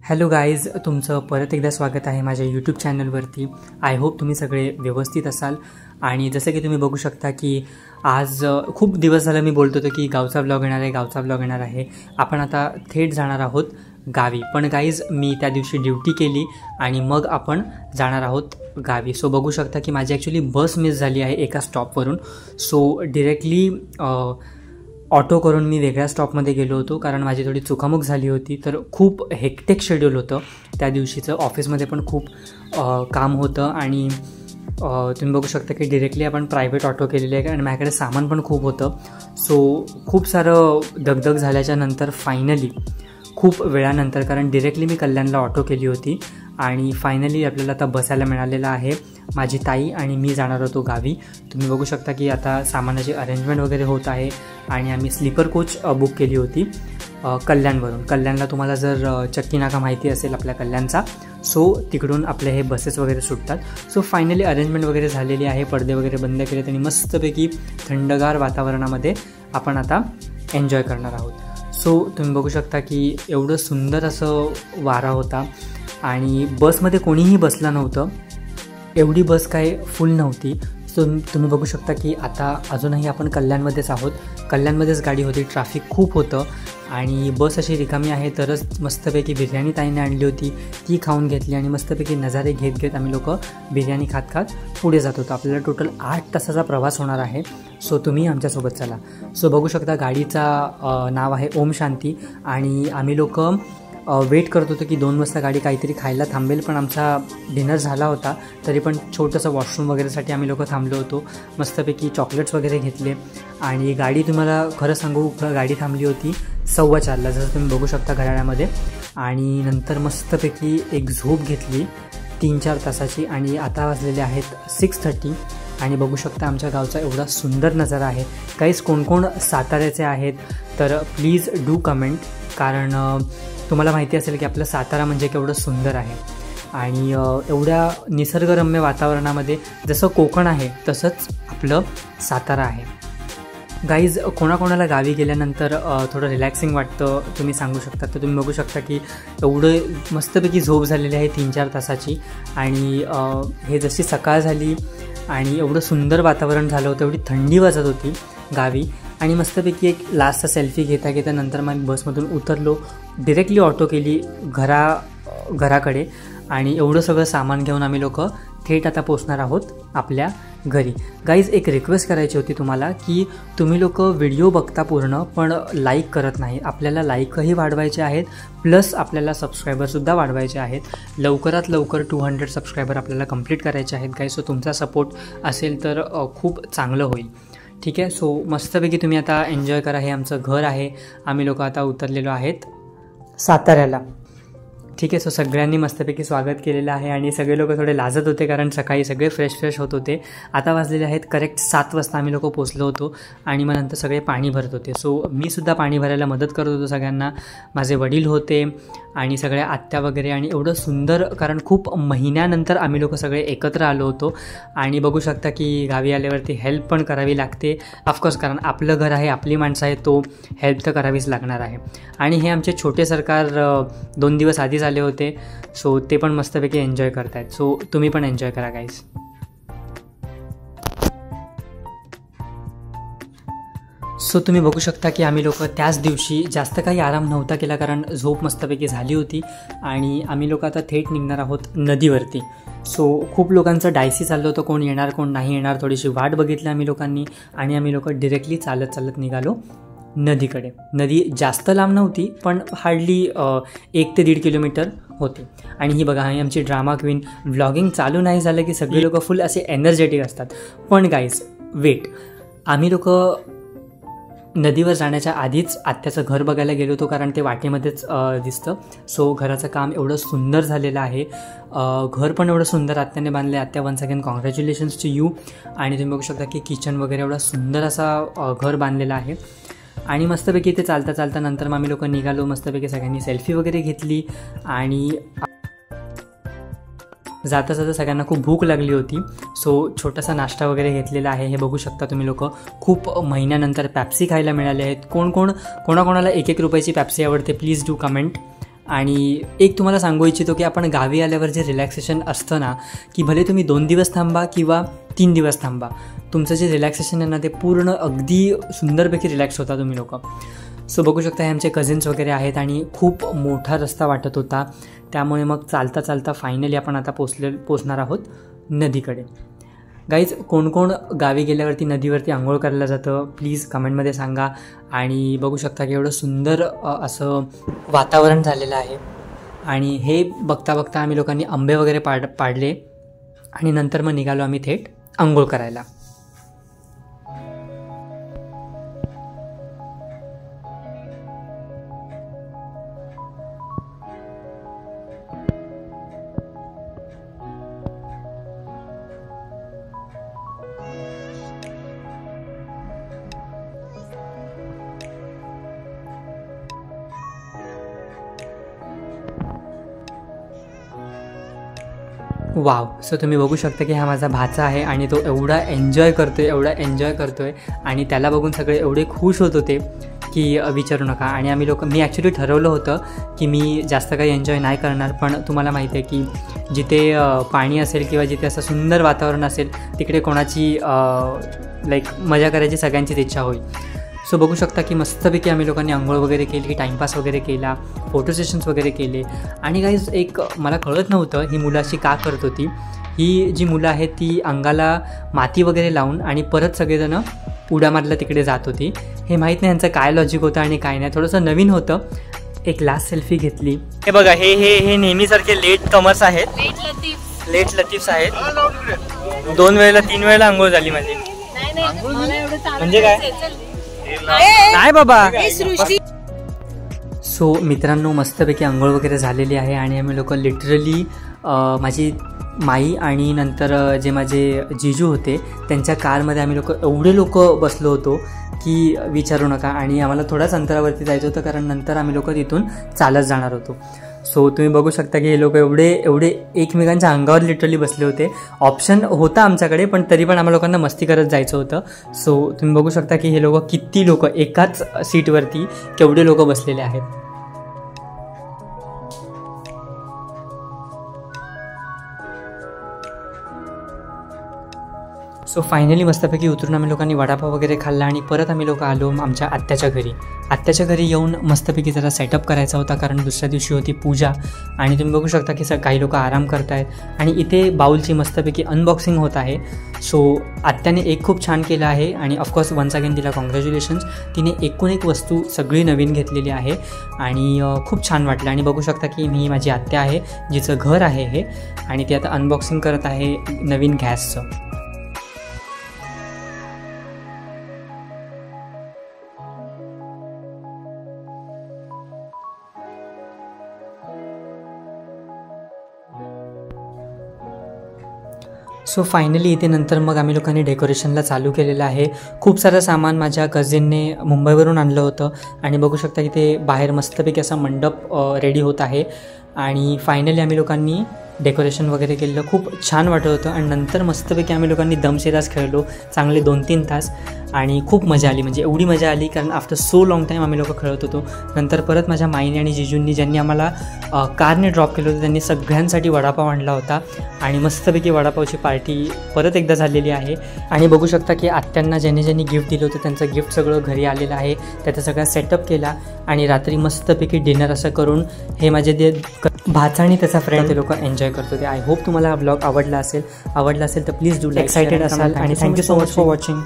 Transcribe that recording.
Hello guys, तुमचं परत एकदा स्वागत आहे माझ्या यूट्यूब चॅनलवरती. आय होप तुम्ही सगळे व्यवस्थित असाल. आणि जसं की तुम्ही बघू शकता की आज खूप दिवस झालं मी बोलतो होतो की गावचा ब्लॉग येणार आहे. आपण आता थेट जाणार आहोत गावी. पण गाईज, मी त्या दिवशी ड्युटी केली आणि मग आपण जाणार आहोत गावी. सो बघू शकता की माझी ॲक्च्युली बस मिस झाली आहे एका स्टॉपवरून. सो डिरेक्टली ऑटो करून मी वेगळ्या स्टॉपमध्ये गेलो होतो, कारण माझी थोडी चुकामुक झाली होती. तर खूप हेक्टिक शेड्यूल होतं त्या दिवशीचं. ऑफिसमध्ये पण खूप काम होतं आणि तुम्ही बघू शकता की डिरेक्टली आपण प्रायव्हेट ऑटो केलेली आहे आणि माझ्याकडे सामान पण खूप होतं. सो खूप सारं दगदग झाल्याच्या नंतर फायनली खूप वेळानंतर, कारण डिरेक्टली मी कल्याणला ऑटो केली होती आणि फायनली आपल्याला आता बसायला मिळालेलं आहे. माझी ताई आणि मी जाणार होतो गावी. तुम्ही बघू शकता की आता सामानाची अरेंजमेंट वगैरे होत आहे आणि आम्ही स्लीपर कोच बुक केली होती कल्याणवरून. कल्याणला तुम्हाला जर चक्की नाका माहिती असेल आपल्या कल्याणचा, सो तिकडून आपले हे बसेस वगैरे सुटतात. सो फायनली अरेंजमेंट वगैरे झालेली आहे, पडदे वगैरे बंद केलेत आणि मस्तपैकी थंडगार वातावरणामध्ये आपण आता एन्जॉय करणार आहोत. सो तुम्ही बघू शकता की एवढं सुंदर असं वारा होता आणि बसमध्ये कोणीही बसलं नव्हतं. एवढी बस काय फुल नव्हती. सो तुम्ही बघू शकता की आता अजूनही आपण कल्याणमध्येच आहोत. कल्याणमध्येच गाडी होती, ट्रॅफिक खूप होतं आणि बस अशी रिकामी आहे. तरच मस्तपैकी बिर्याणी ताईने आणली होती, ती खाऊन घेतली आणि मस्तपैकी नजारे घेत आम्ही लोक बिर्याणी खात पुढे जात होतो. आपल्याला टोटल 8 तासाचा प्रवास होणार आहे. सो तुम्ही आमच्यासोबत चला. सो बघू शकता गाडीचा नाव आहे ओम शांती आणि आम्ही लोक वेट करत होतो की 2 वाजता गाडी काहीतरी खायला थांबेल, पण आमचा डिनर झाला होता. तरी पण छोटंसं वॉशरूम वगैरेसाठी आम्ही लोक थांबलो होतो. मस्तपैकी चॉकलेट्स वगैरे घेतले आणि गाडी, तुम्हाला खरं सांगू, गाडी थांबली होती 4:15 जसं तुम्ही बघू शकता घड्याळामध्ये. आणि नंतर मस्तपैकी एक झोप घेतली 3-4 तासाची आणि आता वाजलेले आहेत 6:30 आणि बघू शकता आमच्या गावचा एवढा सुंदर नजारा आहे. काहीच कोण साताऱ्याचे आहेत तर प्लीज डू कमेंट, कारण तुम्हाला माहिती असेल की आपलं सातारा म्हणजे केवढं सुंदर आहे. आणि एवढ्या निसर्गरम्य वातावरणामध्ये जसं कोकण आहे तसंच आपलं सातारा आहे. गाईज, कोणाकोणाला गावी गेल्यानंतर थोडं रिलॅक्सिंग वाटतं तुम्ही सांगू शकता. तर तुम्ही बघू शकता की एवढं मस्तपैकी झोप झालेली आहे 3-4 तासाची आणि हे जशी सकाळ झाली आणि एवढं सुंदर वातावरण झालं होतं, एवढी थंडी वाजत होती गावी आणि मस्तपैकी एक लास्टचा सेल्फी घेता नंतर मग बसमधून उतरलो, डिरेक्टली ऑटो केली घराकडे आणि एवढं सगळं सामान घेऊन आम्ही लोक थेट आता पोचणार आहोत आपल्या घरी. गाईज, एक रिक्वेस्ट करायची होती तुम्हाला की तुम्ही लोक व्हिडिओ बघता पूर्ण पण लाईक करत नाही. आपल्याला लाईकही वाढवायचे आहेत, प्लस आपल्याला सबस्क्रायबरसुद्धा वाढवायचे आहेत. लवकरात लवकर 200 सबस्क्रायबर आपल्याला कंप्लीट करायचे आहेत गाईज. सो तुमचा सपोर्ट असेल तर खूप चांगलं होईल. ठीक आहे. सो मस्तपैकी तुम्ही आता एन्जॉय करा. हे आमचं घर आहे. आम्ही लोक आता उतरलेलो आहेत साताऱ्याला. ठीक आहे. सो सगळ्यांनी मस्तपैकी स्वागत केलेलं आहे आणि सगळे लोक थोडे लाजत होते कारण सकाळी सगळे फ्रेश होत होते. आता वाजलेले आहेत करेक्ट 7 वाजता आम्ही लोक पोचलो होतो आणि मग नंतर सगळे पाणी भरत होते. सो मी सुद्धा पाणी भरायला मदत करत होतो सगळ्यांना. माझे वडील होते आणि सगळ्या आत्या वगैरे आणि एवढं सुंदर, कारण खूप महिन्यानंतर आम्ही लोक सगळे एकत्र आलो होतो. आणि बघू शकता की गावी आल्यावरती हेल्प पण करावी लागते ऑफकोर्स, कारण आपलं घर आहे, आपली माणसं आहे, तो हेल्प तर करावीच लागणार आहे. आणि हे आमचे छोटे सरकार 2 दिवस आधीच आले होते. सो ते पण मस्तपैकी एन्जॉय करतायत. सो तुम्ही पण एन्जॉय करा गाईज. सो तुम्ही बघू शकता की आम्ही लोक त्याच दिवशी जास्त काही आराम नव्हता केला, कारण झोप मस्तपैकी झाली होती आणि आम्ही लोक आता थेट निघणार आहोत नदीवरती. सो खूप लोकांचं डायसी चाललं होतं, कोण येणार कोण नाही येणार. थोडीशी वाट बघितली आम्ही लोकांनी आणि आम्ही लोक डिरेक्टली चालत निघालो नदीकडे. नदी जास्त लांब नव्हती पण हार्डली 1 ते 1.5 किलोमीटर होती. आणि ही बघा, ही आमची ड्रामा क्वीन. व्लॉगिंग चालू नाही झालं की सगळे लोक फुल असे एनर्जेटिक असतात. पण गाईज वेट, आम्ही लोक नदीवर जाण्याच्या आधीच आत्याचं घर बघायला गेलो होतो, कारण ते वाटेमध्येच दिसतं. सो घराचं काम एवढं सुंदर झालेलं आहे. घर पण एवढं सुंदर आत्याने बांधले. आत्या once again congratulations to you. आणि तुम्ही बघू शकता की किचन वगैरे एवढा सुंदर असा घर बांधलेला आहे. आणि मस्तपैकी ते चालता नंतर मग आम्ही लोक निघालो. मस्तपैकी सगळ्यांनी सेल्फी वगैरे घेतली आणि जाता सगळ्यांना खूप भूक लागली होती. सो छोटासा नाश्ता वगैरे घेतलेला आहे. हे बघू शकता तुम्ही लोक. खूप महिन्यानंतर पॅप्सी खायला मिळाले आहेत. कोणाकोणाला 1-1 रुपयाची पॅप्सी आवडते प्लीज डू कमेंट. आणि एक तुम्हाला सांगू इच्छितो की आपण गावी आल्यावर जे रिलॅक्सेशन असतं ना, की भले तुम्ही 2 दिवस थांबा किंवा 3 दिवस थांबा, तुमचं जे रिलॅक्सेशन आहे ना ते पूर्ण अगदी सुंदरपैकी रिलॅक्स होता तुम्ही लोक. सो बघू शकता हे आमचे कझिन्स वगैरे आहेत आणि खूप मोठा रस्ता वाटत होता. त्यामुळे मग चालता चालता फायनली आपण आता पोचणार आहोत नदीकडे. गाईज, कोण कोण गावी गेल्यावरती नदीवरती आंघोळ करायला जातं प्लीज कमेंटमध्ये सांगा. आणि बघू शकता की एवढं सुंदर असं वातावरण झालेलं आहे. आणि हे बघता बघता आम्ही लोकांनी आंबे वगैरे पाडले आणि नंतर मग निघालो आम्ही थेट आंघोळ करायला. वाव. सो तुम्ही बघू शकता की हा माझा भाचा आहे आणि तो एवढा एन्जॉय करतोय आणि त्याला बघून सगळे एवढे खुश होत होते की विचारू नका. आणि मी ॲक्च्युली ठरवलं होतं की मी जास्त काही एन्जॉय नाही करणार, पण तुम्हाला माहिती आहे की जिथे पाणी असेल किंवा जिथे असं सुंदर वातावरण असेल तिकडे कोणाची मजा करायची सगळ्यांचीच इच्छा होईल. सो बघू शकता की मस्तपैकी आम्ही लोकांनी आंघोळ वगैरे केली, टाईमपास वगैरे केला, फोटो सेशन्स वगैरे केले. आणि गाईज, एक मला कळत नव्हतं ही मुलं अशी का करत होती. ही जी मुलं आहेत ती अंगाला माती वगैरे लावून आणि परत सगळेजणं उड्या मारला तिकडे जात होती. हे माहीत नाही यांचं काय लॉजिक होतं आणि काय नाही, थोडंसं नवीन होतं. एक लास्ट सेल्फी घेतली. हे बघा, हे नेहमीसारखे लेट कमर्स आहेत, लेट लतीफ्स आहेत. 2 वेळेला 3 वेळेला आंघोळ झाली माझी. म्हणजे काय नाही बाबा. सो मित्रांनो, मस्तपैकी आंघोळ वगैरे झालेली आहे आणि आम्ही लोक लिटरली माझी माई आणि नंतर जे माझे जिजू होते त्यांच्या कारमध्ये आम्ही एवढे लोक बसलो होतो की विचारू नका. आणि आम्हाला थोड्याच अंतरावरती जायचं होतं कारण नंतर आम्ही लोक तिथून चालत जाणार होतो. सो तुम्ही बघू शकता की हे लोक एवढे एकमेकांच्या अंगावर लिटरली बसले होते. ऑप्शन होता आमच्याकडे, पण तरी पण आम्हाला लोकांना मस्ती करत जायचं होतं. सो तुम्ही बघू शकता की हे किती लोक एकाच सीटवरती केवढे लोक बसलेले आहेत. सो फायनली मस्तपैकी उतरून आम्ही लोकांनी वडापाव वगैरे खाल्ला आणि परत आम्ही लोक आलो आमच्या आत्याच्या घरी. आत्याच्या घरी येऊन मस्तपैकी जरा सेटअप करायचा होता कारण दुसऱ्या दिवशी होती पूजा. आणि तुम्ही बघू शकता की काही लोक आराम करत आहेत आणि इथे बाउलची मस्तपैकी अनबॉक्सिंग होत आहे. सो आत्याने एक खूप छान केलं आहे आणि ऑफकोर्स वन्स अगेन तिला कॉंग्रॅच्युलेशन्स. तिने एकूण एक वस्तू सगळी नवीन घेतलेली आहे आणि खूप छान वाटलं. आणि बघू शकता की ही माझी आत्या आहे जिचं घर आहे हे, आणि ती आता अनबॉक्सिंग करत आहे नवीन गॅसचं. सो फायनली इथे नंतर मग आम्ही लोकांनी डेकोरेशनला चालू केलेलं आहे. खूप सारं सामान माझ्या कझिनने मुंबईवरून आणलं होतं आणि बघू शकता की ते बाहेर मस्तपैकी असा मंडप रेडी होत आहे. आणि फायनली आम्ही लोकांनी डेकोरेशन वगैरे केलं, खूप छान वाटत होतं. आणि नंतर मस्तपैकी आम्ही लोकांनी दमशेराज खेळलो चांगले 2-3 तास आणि खूप मजा आली. म्हणजे एवढी मजा आली कारण आफ्टर सो लॉंग टाईम आम्ही लोक खेळत होतो. नंतर परत माझ्या माईने आणि जिजूंनी ज्यांनी आम्हाला कारने ड्रॉप केलं होतं त्यांनी सगळ्यांसाठी वडापाव आणला होता आणि मस्तपैकी वडापावची पार्टी परत एकदा झालेली आहे. आणि बघू शकता की आत्यांना ज्यांनी गिफ्ट दिलं होतं त्यांचं गिफ्ट सगळं घरी आलेलं आहे. त्याचा सगळा सेटअप केला आणि रात्री मस्तपैकी डिनर असं करून हे माझे जे भाचा आणि त्याचा फ्रेंड ते लोक एन्जॉय करत होते. आय होप तुम्हाला हा ब्लॉग आवडला असेल तर प्लीज डू लाईक. एक्सायटेड असाल आणि thank you so much for watching.